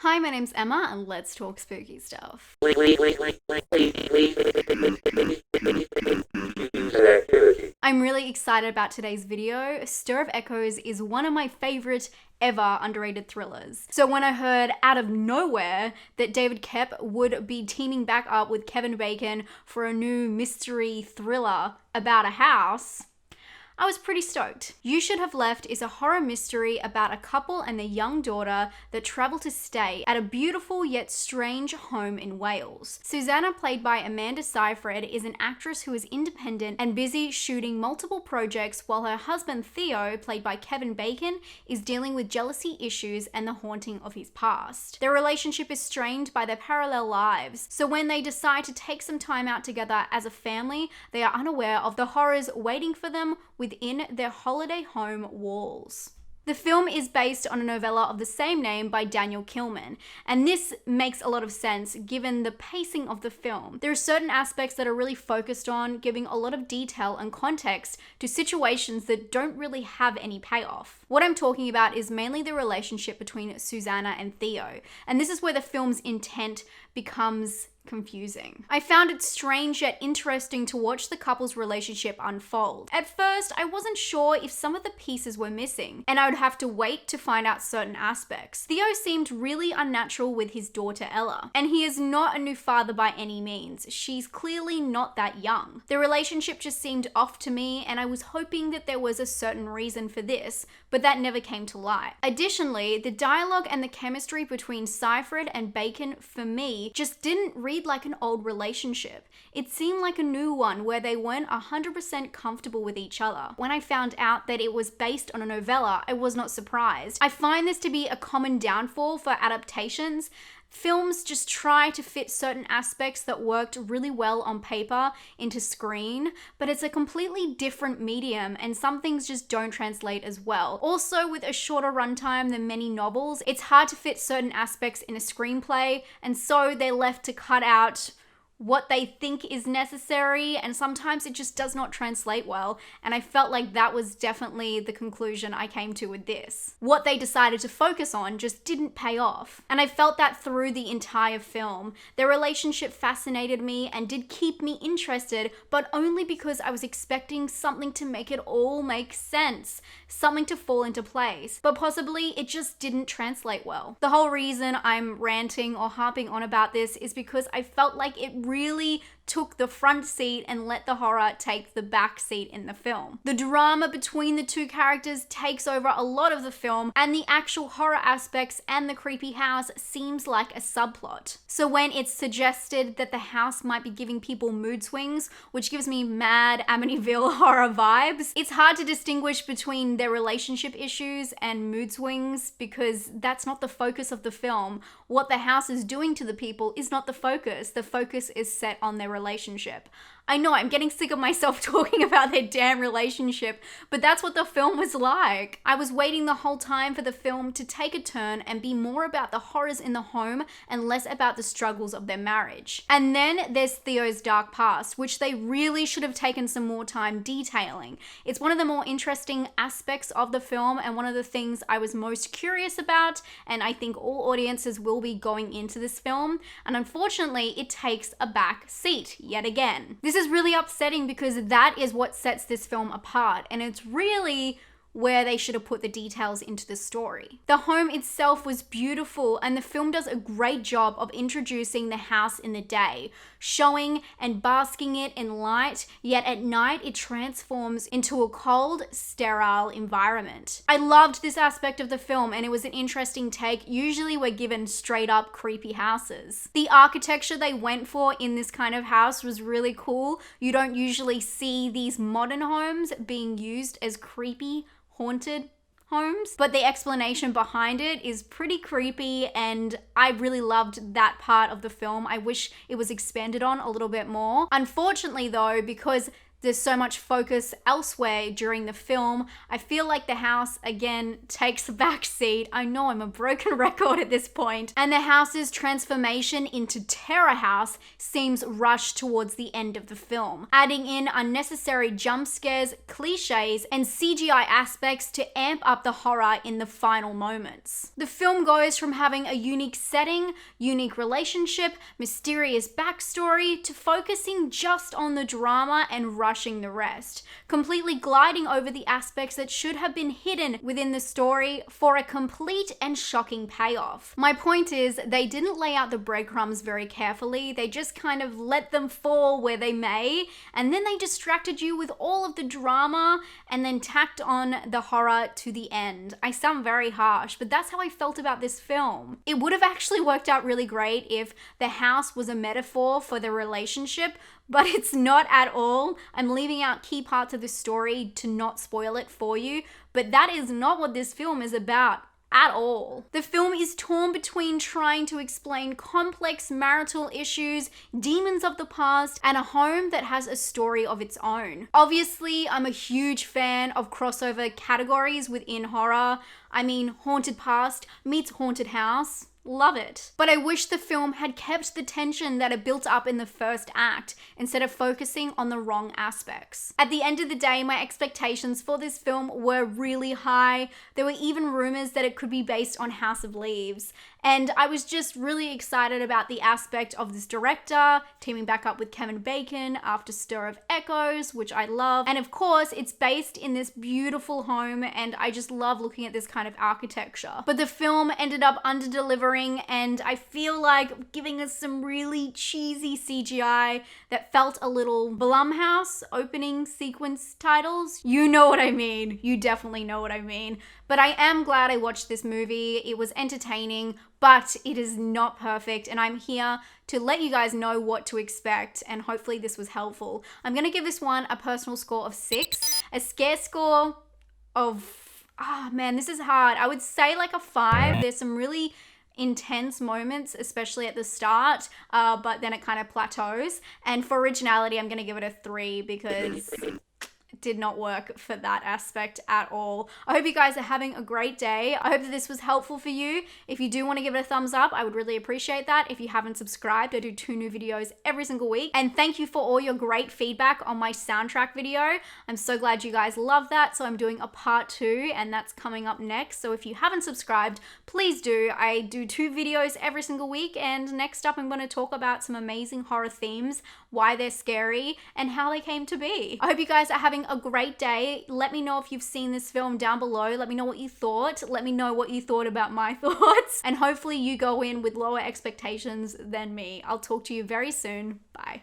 Hi, my name's Emma, and let's talk spooky stuff. I'm really excited about today's video. Stir of Echoes is one of my favorite ever underrated thrillers. So when I heard out of nowhere that David Koepp would be teaming back up with Kevin Bacon for a new mystery thriller about a house, I was pretty stoked. You Should Have Left is a horror mystery about a couple and their young daughter that travel to stay at a beautiful yet strange home in Wales. Susanna, played by Amanda Seyfried, is an actress who is independent and busy shooting multiple projects, while her husband Theo, played by Kevin Bacon, is dealing with jealousy issues and the haunting of his past. Their relationship is strained by their parallel lives, so when they decide to take some time out together as a family, they are unaware of the horrors waiting for them within their holiday home walls. The film is based on a novella of the same name by Daniel Kilman, and this makes a lot of sense given the pacing of the film. There are certain aspects that are really focused on giving a lot of detail and context to situations that don't really have any payoff. What I'm talking about is mainly the relationship between Susanna and Theo, and this is where the film's intent becomes confusing. I found it strange yet interesting to watch the couple's relationship unfold. At first, I wasn't sure if some of the pieces were missing, and I would have to wait to find out certain aspects. Theo seemed really unnatural with his daughter Ella, and he is not a new father by any means. She's clearly not that young. The relationship just seemed off to me, and I was hoping that there was a certain reason for this, but that never came to light. Additionally, the dialogue and the chemistry between Seyfried and Bacon, for me, just didn't read like an old relationship. It seemed like a new one where they weren't 100% comfortable with each other. When I found out that it was based on a novella, I was not surprised. I find this to be a common downfall for adaptations. Films just try to fit certain aspects that worked really well on paper into screen, but it's a completely different medium and some things just don't translate as well. Also, with a shorter runtime than many novels, it's hard to fit certain aspects in a screenplay, and so they're left to cut out what they think is necessary, and sometimes it just does not translate well, and I felt like that was definitely the conclusion I came to with this. What they decided to focus on just didn't pay off, and I felt that through the entire film. Their relationship fascinated me and did keep me interested, but only because I was expecting something to make it all make sense, something to fall into place, but possibly it just didn't translate well. The whole reason I'm ranting or harping on about this is because I felt like it really took the front seat and let the horror take the back seat in the film. The drama between the two characters takes over a lot of the film, and the actual horror aspects and the creepy house seems like a subplot. So when it's suggested that the house might be giving people mood swings, which gives me mad Amityville horror vibes, it's hard to distinguish between their relationship issues and mood swings because that's not the focus of the film. What the house is doing to the people is not the focus. The focus is set on their relationship. I know I'm getting sick of myself talking about their damn relationship, but that's what the film was like. I was waiting the whole time for the film to take a turn and be more about the horrors in the home and less about the struggles of their marriage. And then there's Theo's dark past, which they really should have taken some more time detailing. It's one of the more interesting aspects of the film and one of the things I was most curious about, and I think all audiences will be going into this film, and unfortunately it takes a back seat yet again. This is really upsetting because that is what sets this film apart, and it's really where they should have put the details into the story. The home itself was beautiful, and the film does a great job of introducing the house in the day, showing and basking it in light, yet at night it transforms into a cold, sterile environment. I loved this aspect of the film, and it was an interesting take. Usually we're given straight up creepy houses. The architecture they went for in this kind of house was really cool. You don't usually see these modern homes being used as creepy, haunted homes, but the explanation behind it is pretty creepy, and I really loved that part of the film. I wish it was expanded on a little bit more. Unfortunately though, because there's so much focus elsewhere during the film. I feel like the house, again, takes a back seat. I know I'm a broken record at this point. And the house's transformation into Terror House seems rushed towards the end of the film, adding in unnecessary jump scares, cliches, and CGI aspects to amp up the horror in the final moments. The film goes from having a unique setting, unique relationship, mysterious backstory, to focusing just on the drama and rushing the rest, completely gliding over the aspects that should have been hidden within the story for a complete and shocking payoff. My point is, they didn't lay out the breadcrumbs very carefully, they just kind of let them fall where they may, and then they distracted you with all of the drama and then tacked on the horror to the end. I sound very harsh, but that's how I felt about this film. It would have actually worked out really great if the house was a metaphor for the relationship, but it's not at all. I'm leaving out key parts of the story to not spoil it for you, but that is not what this film is about at all. The film is torn between trying to explain complex marital issues, demons of the past, and a home that has a story of its own. Obviously, I'm a huge fan of crossover categories within horror. I mean, haunted past meets haunted house. Love it. But I wish the film had kept the tension that it built up in the first act instead of focusing on the wrong aspects. At the end of the day, my expectations for this film were really high. There were even rumors that it could be based on House of Leaves. And I was just really excited about the aspect of this director teaming back up with Kevin Bacon after Stir of Echoes, which I love. And of course, it's based in this beautiful home, and I just love looking at this kind of architecture. But the film ended up under-delivering, and I feel like giving us some really cheesy CGI that felt a little Blumhouse opening sequence titles. You know what I mean. You definitely know what I mean. But I am glad I watched this movie. It was entertaining, but it is not perfect, and I'm here to let you guys know what to expect, and hopefully this was helpful. I'm gonna give this one a personal score of 6, a scare score of, man, this is hard. I would say like a 5. There's some really intense moments, especially at the start, but then it kind of plateaus. And for originality, I'm gonna give it a 3 because did not work for that aspect at all. I hope you guys are having a great day. I hope that this was helpful for you. If you do want to give it a thumbs up, I would really appreciate that. If you haven't subscribed, I do 2 new videos every single week. And thank you for all your great feedback on my soundtrack video. I'm so glad you guys love that. So I'm doing a part 2, and that's coming up next. So if you haven't subscribed, please do. I do 2 videos every single week, and next up I'm going to talk about some amazing horror themes, why they're scary, and how they came to be. I hope you guys are having a great day. Let me know if you've seen this film down below. Let me know what you thought. Let me know what you thought about my thoughts. And hopefully you go in with lower expectations than me. I'll talk to you very soon. Bye.